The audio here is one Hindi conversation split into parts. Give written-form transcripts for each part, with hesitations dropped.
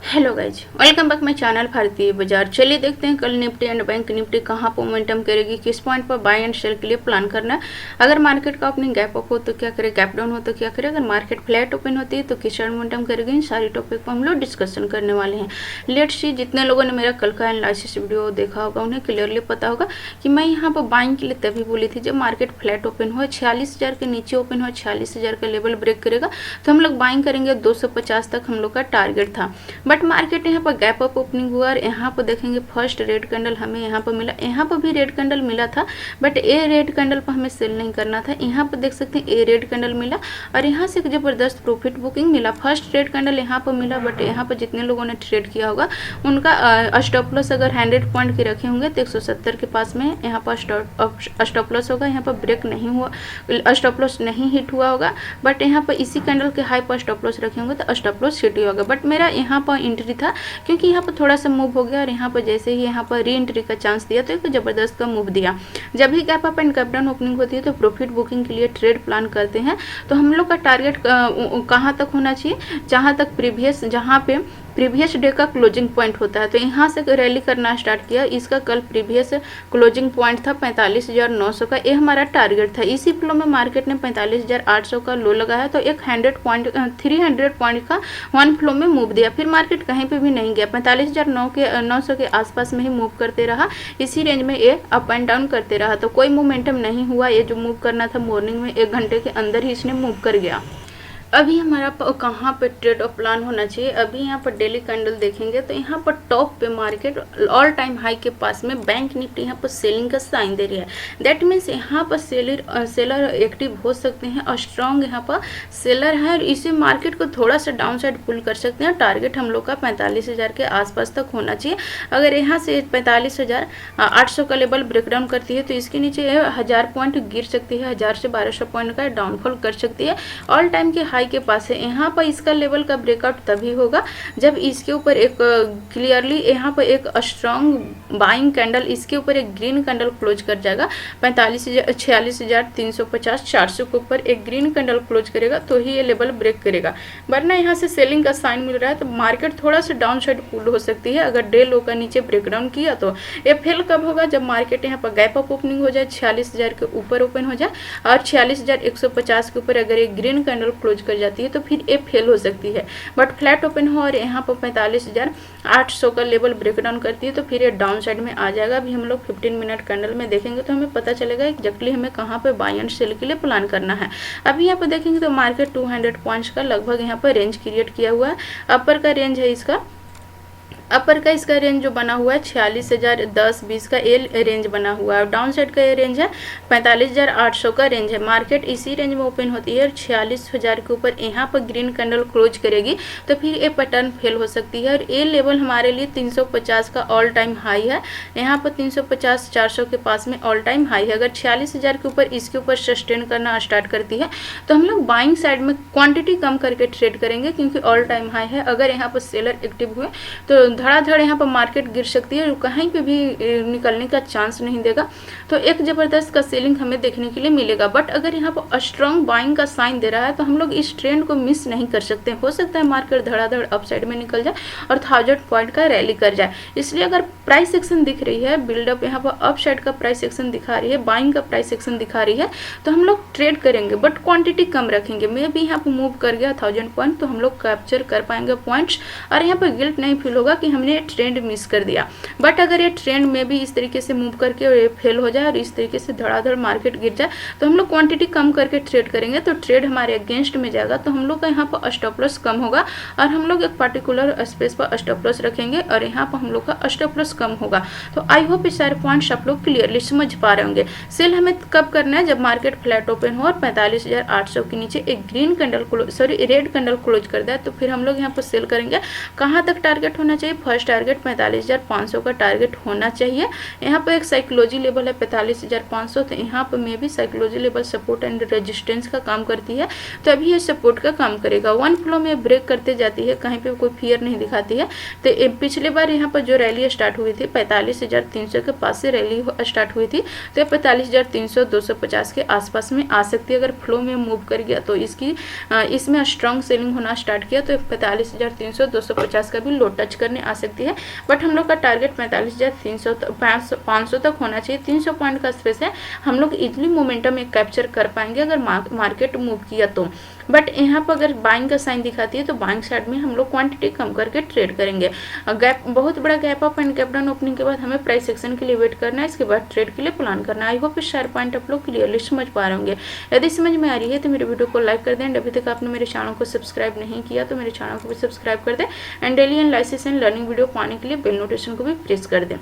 Hello guys, welcome back my channel भारतीय बाजार। चलिए देखते हैं कल निफ्टी एंड बैंक निफ्टी कहाँ पर मोमेंटम करेगी, किस पॉइंट पर बाय एंड सेल के लिए प्लान करना है। अगर मार्केट का ओपनिंग गैप अप हो तो क्या करे, गैप डाउन हो तो क्या करे, अगर मार्केट फ्लैट ओपन होती है तो किस तरह मोमेंटम करेगी, इन सारी टॉपिक पर हम लोग डिस्कशन करने वाले हैं। लेट्स सी, जितने लोगों ने मेरा कल का एनालिसिस वीडियो देखा होगा उन्हें क्लियरली पता होगा कि मैं यहाँ पर बाइंग के लिए तभी बोली थी जब मार्केट फ्लैट ओपन हो, 46,000 के नीचे ओपन हो, 46,000 का लेवल ब्रेक करेगा तो हम लोग बाइंग करेंगे। 250 तक हम लोग का टारगेट था, बट मार्केट यहाँ पर गैप अप ओपनिंग हुआ और यहाँ पर देखेंगे फर्स्ट रेड कैंडल हमें यहाँ पर मिला। यहाँ पर भी रेड कैंडल मिला था, बट ए रेड कैंडल पर हमें सेल नहीं करना था। यहाँ पर देख सकते हैं ए रेड कैंडल मिला और यहाँ से एक जबरदस्त प्रॉफिट बुकिंग मिला। फर्स्ट रेड कैंडल यहाँ पर मिला, बट यहाँ पर जितने लोगों ने ट्रेड किया होगा उनका स्टॉप लॉस अगर 100 पॉइंट के रखे होंगे तो 170 के पास में यहाँ पर स्टॉप लॉस होगा। यहाँ पर ब्रेक नहीं हुआ, स्टॉप लॉस नहीं हिट हुआ होगा, बट यहाँ पर इसी कैंडल के हाई पर स्टॉप लॉस रखे होंगे तो स्टॉप लॉस हिट होगा। बट मेरा यहाँ पर एंट्री था क्योंकि यहाँ पर थोड़ा सा मूव हो गया और यहाँ पर जैसे ही यहाँ पर री एंट्री का चांस दिया तो एक जबरदस्त का मूव दिया। जब भी gap up and gap down opening होती है तो प्रॉफिट बुकिंग के लिए ट्रेड प्लान करते हैं। तो हम लोग का टारगेट कहाँ तक होना चाहिए, जहाँ तक प्रीवियस डे का क्लोजिंग पॉइंट होता है। तो यहाँ से रैली करना स्टार्ट किया। इसका कल प्रीवियस क्लोजिंग पॉइंट था 45,900 का, ये हमारा टारगेट था। इसी फ्लो में मार्केट ने 45,800 का लो लगाया तो एक 300 पॉइंट का वन फ्लो में मूव दिया। फिर मार्केट कहीं पे भी नहीं गया, 45,900 के आसपास में ही मूव करते रहा। इसी रेंज में ये अप एंड डाउन करते रहा, तो कोई मोमेंटम नहीं हुआ। ये जो मूव करना था मॉर्निंग में 1 घंटे के अंदर ही इसने मूव कर गया। अभी हमारा कहाँ पे ट्रेड ऑफ प्लान होना चाहिए, अभी यहाँ पर डेली कैंडल देखेंगे तो यहाँ पर टॉप पे मार्केट ऑल टाइम हाई के पास में बैंक निफ्टी यहाँ पर सेलिंग का साइन दे रही है। दैट मीन्स यहाँ पर सेलर एक्टिव हो सकते हैं और स्ट्रॉन्ग यहाँ पर सेलर है और इसे मार्केट को थोड़ा सा डाउन साइड पुल कर सकते हैं। टारगेट हम लोग का 45,000 के आसपास तक होना चाहिए। अगर यहाँ से 45,800 का लेवल ब्रेकडाउन करती है तो इसके नीचे 1000 पॉइंट गिर सकती है, 1000 से 1200 पॉइंट का डाउनफॉल कर सकती है। ऑल टाइम के हाई के पास है। यहाँ पर इसका लेवल का ब्रेकआउट तभी होगा जब इसके ऊपर एक क्लियरली यहाँ पर एक स्ट्रॉन्ग बाइंग कैंडल, इसके ऊपर एक ग्रीन कैंडल क्लोज कर जाएगा। 46,350 400 के ऊपर एक ग्रीन कैंडल क्लोज करेगा तो ही ये लेवल ब्रेक करेगा, वरना यहाँ से सेलिंग का साइन मिल रहा है तो मार्केट थोड़ा सा डाउन साइड पुल हो सकती है। अगर डे लो का नीचे ब्रेकडाउन किया तो ये फेल कब होगा, जब मार्केट यहाँ पर गैप अप ओपनिंग हो जाए, 46,000 के ऊपर ओपन हो जाए और 46,150 के ऊपर अगर एक ग्रीन कैंडल क्लोज कर जाती है तो फिर ये फेल हो सकती है। बट फ्लैट ओपन हो और यहाँ पर 45,800 का लेवल ब्रेकडाउन करती है तो फिर ये डाउन साइड में आ जाएगा। अभी हम लोग 15 मिनट कैंडल में देखेंगे तो हमें पता चलेगा एग्जैक्टली हमें कहाँ पे बाय एंड सेल के लिए प्लान करना है। अभी यहाँ पर देखेंगे तो मार्केट 200 पॉइंट्स का लगभग यहाँ पर रेंज क्रिएट किया हुआ है। अपर का रेंज है इसका रेंज जो बना हुआ है 46,000 10-20 का ये रेंज बना हुआ है। डाउन साइड का ये रेंज है 45,800 का रेंज है। मार्केट इसी रेंज में ओपन होती है और 46,000 के ऊपर यहाँ पर ग्रीन कैंडल क्लोज करेगी तो फिर ये पैटर्न फेल हो सकती है। और ये लेवल हमारे लिए 350 का ऑल टाइम हाई है। यहाँ पर 350 400 के पास में ऑल टाइम हाई है। अगर 46,000 के ऊपर इसके ऊपर सस्टेन करना स्टार्ट करती है तो हम लोग बाइंग साइड में क्वांटिटी कम करके ट्रेड करेंगे क्योंकि ऑल टाइम हाई है। अगर यहाँ पर सेलर एक्टिव हुए तो धड़ाधड़ यहाँ पर मार्केट गिर सकती है, कहीं पे भी निकलने का चांस नहीं देगा। तो एक जबरदस्त का सेलिंग हमें देखने के लिए मिलेगा। बट अगर यहाँ पर स्ट्रॉन्ग बाइंग का साइन दे रहा है तो हम लोग इस ट्रेंड को मिस नहीं कर सकते। हो सकता है मार्केट धड़ाधड़ अपसाइड में निकल जाए और 1000 पॉइंट का रैली कर जाए। इसलिए अगर प्राइस सेक्शन दिख रही है, बिल्डअप यहाँ पर अपसाइड का प्राइस सेक्शन दिखा रही है, बाइंग का प्राइस सेक्शन दिखा रही है तो हम लोग ट्रेड करेंगे बट क्वांटिटी कम रखेंगे। मे भी यहाँ पर मूव कर गया 1000 पॉइंट तो हम लोग कैप्चर कर पाएंगे पॉइंट्स और यहाँ पर गिल्ट नहीं फील होगा कि हमने ट्रेंड मिस कर दिया। बट अगर ये ट्रेंड में भी इस तरीके से मूव करके और ये फेल हो जाए और इस तरीके से धड़ाधड़ मार्केट गिर जाए तो हम लोग क्वांटिटी कम करके ट्रेड करेंगे तो ट्रेड हमारे अगेंस्ट में जाएगा। तो हम लोग का यहाँ पर स्टॉप लॉस कम होगा और हम लोग एक पर्टिकुलर स्पेस पर स्टॉप लॉस रखेंगे और यहाँ पर हम लोग का स्टॉप लॉस कम होगा। तो आई होप ये सारे पॉइंट्स आप लोग क्लियरली समझ पा रहे होंगे। सेल हमें कब करना है, जब मार्केट फ्लैट ओपन हो और 45,800 के नीचे एक green candle red candle close कर दे तो फिर हम लोग यहाँ पर सेल करेंगे। कहाँ तक टारगेट होना चाहिए, फर्स्ट टारगेट 45,500 का टारगेट होना चाहिए। यहाँ पर एक साइकोलॉजी लेवल है 45,500, तो यहाँ पर में भी psychology level support and resistance का काम करती है, तो अभी ये सपोर्ट का काम करेगा। वन फ्लो में ब्रेक करते जाती है, कहीं पे कोई फियर नहीं दिखाती है। तो पिछले बार यहाँ पर जो रैली स्टार्ट हुई थी 45,300 के पास से रैली स्टार्ट हुई थी, तो 45,300 250 के आसपास में आ सकती है। अगर फ्लो में मूव कर गया तो इसमें स्ट्रॉन्ग सेलिंग होना स्टार्ट किया तो 45,300 250 का भी लो टच करने आ सकती है। बट हम लोग का टारगेट 45,300 500 तक होना चाहिए। 300 पॉइंट का स्पेस है, हम लोग इजिली मोमेंटम एक कैप्चर कर पाएंगे अगर मार्केट मूव किया तो। बट यहाँ पर अगर बाइंग का साइन दिखाती है तो बाइंग साइड में हम लोग क्वांटिटी कम करके ट्रेड करेंगे। गैप बहुत बड़ा gap up and gap down opening के बाद हमें प्राइस सेक्शन के लिए वेट करना है, इसके बाद ट्रेड के लिए प्लान करना है। आई होप इस शेयर पॉइंट आप लोग क्लियरली समझ पा रहे होंगे। यदि समझ में आ रही है तो मेरे वीडियो को लाइक कर दें एंड अभी तक आपने मेरे चैनल को सब्सक्राइब नहीं किया तो मेरे चैनल को भी सब्सक्राइब कर दें and daily analysis and learning video पाने के लिए बेल नोटिफिकेशन को भी प्रेस कर दें।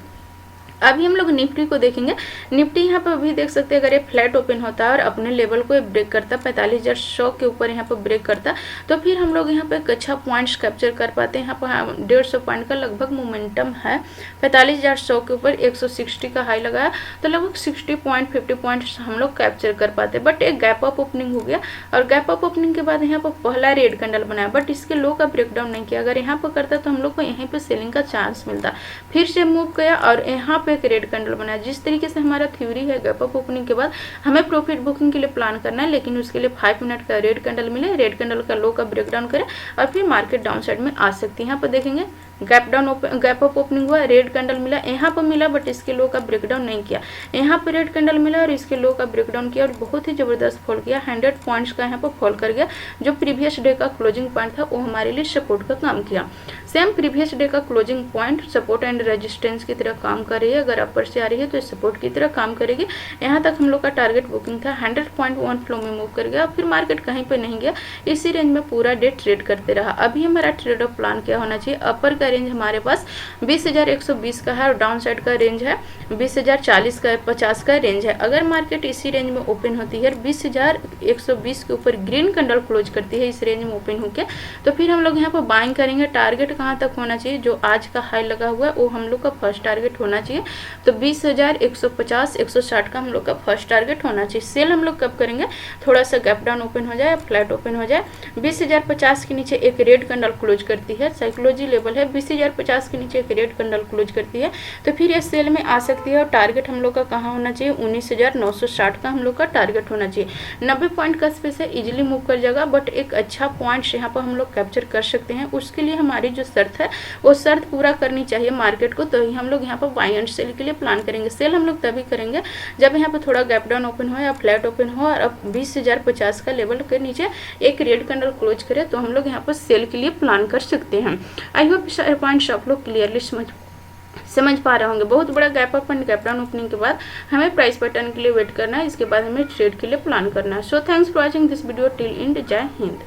अभी हम लोग निफ्टी को देखेंगे। निफ्टी यहाँ पर अभी देख सकते हैं, अगर ये फ्लैट ओपन होता है और अपने लेवल को ब्रेक करता 45,100 के ऊपर यहाँ पर ब्रेक करता तो फिर हम लोग यहाँ पे एक अच्छा पॉइंट्स कैप्चर कर पाते हैं। यहाँ पर 150 पॉइंट का लगभग मोमेंटम है। 45,100 के ऊपर 160 का हाई लगाया तो लगभग 60 पॉइंट 50 पॉइंट हम लोग कैप्चर कर पाते। बट एक गैप अप ओपनिंग हो गया और गैप अप ओपनिंग के बाद यहाँ पर पहला रेड कैंडल बनाया, बट इसके लो का ब्रेकडाउन नहीं किया। अगर यहाँ पर करता तो हम लोग को यहीं पर सेलिंग का चांस मिलता। फिर से मूव गया और यहाँ पे एक रेड कैंडल बनाया। जिस तरीके से हमारा थ्योरी है गैप अप ओपनिंग के बाद हमें प्रॉफिट बुकिंग के लिए प्लान करना है, लेकिन उसके लिए 5 मिनट का रेड कैंडल मिले, रेड कैंडल का लो का ब्रेकडाउन करे और फिर मार्केट डाउन साइड में आ सकती है। यहाँ पर देखेंगे गैप अप ओपनिंग हुआ, रेड कैंडल मिला, यहाँ पर मिला बट इसके लो का ब्रेकडाउन नहीं किया। यहाँ पर रेड कैंडल मिला और इसके लो का ब्रेकडाउन किया और बहुत ही जबरदस्त फॉल किया। 100 पॉइंट्स का यहाँ पर फॉल कर गया। जो प्रीवियस डे का क्लोजिंग पॉइंट था वो हमारे लिए सपोर्ट का काम किया। सेम प्रीवियस डे का closing point support and resistance की तरह काम कर रही है। अगर अपर से आ रही है तो सपोर्ट की तरह काम करेगी। यहाँ तक हम लोग का टारगेट बुकिंग था। 100.1 फ्लो में मूव कर गया, फिर मार्केट कहीं पे नहीं गया, इसी रेंज में पूरा डे ट्रेड करते रहा। अभी हमारा ट्रेड ऑफ प्लान क्या होना चाहिए? अपर का रेंज हमारे पास 20,120 का है और डाउन साइड का रेंज है 20,040 का 50 का रेंज है। अगर मार्केट इसी रेंज में ओपन होती है 20,120 के ऊपर ग्रीन कैंडल क्लोज करती है इस रेंज में ओपन होकर, तो फिर हम लोग यहाँ पर बाइंग करेंगे। टारगेट कहाँ तक होना चाहिए? जो आज का हाई लगा हुआ है वो हम लोग का फर्स्ट टारगेट होना चाहिए। तो 20,150 160 का हम लोग का फर्स्ट टारगेट होना चाहिए। सेल हम लोग कब करेंगे? थोड़ा सा गैप डाउन ओपन हो जाए, फ्लैट ओपन हो जाए, 20,050 के नीचे एक रेड कैंडल क्लोज करती है, साइकोलॉजी लेवल है 20,050 के नीचे एक रेड कैंडल क्लोज करती है, तो फिर ये सेल में आ सकती है। और टारगेट हम लोग का कहाँ होना चाहिए? 19,960 का हम लोग का टारगेट होना चाहिए। 90 पॉइंट का स्पेस है, इजिली मूव कर जाएगा, बट एक अच्छा पॉइंट यहाँ पर हम लोग कैप्चर कर सकते हैं। उसके लिए हमारी जो शर्त है वो शर्त पूरा करनी चाहिए मार्केट को, तो हम लोग यहाँ पर बाय एंड सेल के लिए प्लान करेंगे। सेल हम लोग तभी करेंगे जब यहाँ पर थोड़ा गैप डाउन ओपन हो या फ्लैट ओपन हो और अब 20,050 का लेवल के नीचे एक रेड कैंडल क्लोज करे तो हम लोग यहाँ पर सेल के लिए प्लान कर सकते हैं। आई होप पॉइंट्स आप लोग क्लियरली समझ पा रहे होंगे। बहुत बड़ा gap up and gap down opening के बाद हमें प्राइस पैटर्न के लिए वेट करना है, इसके बाद हमें ट्रेड के लिए प्लान करना है। So thanks for watching this video till and. जय हिंद।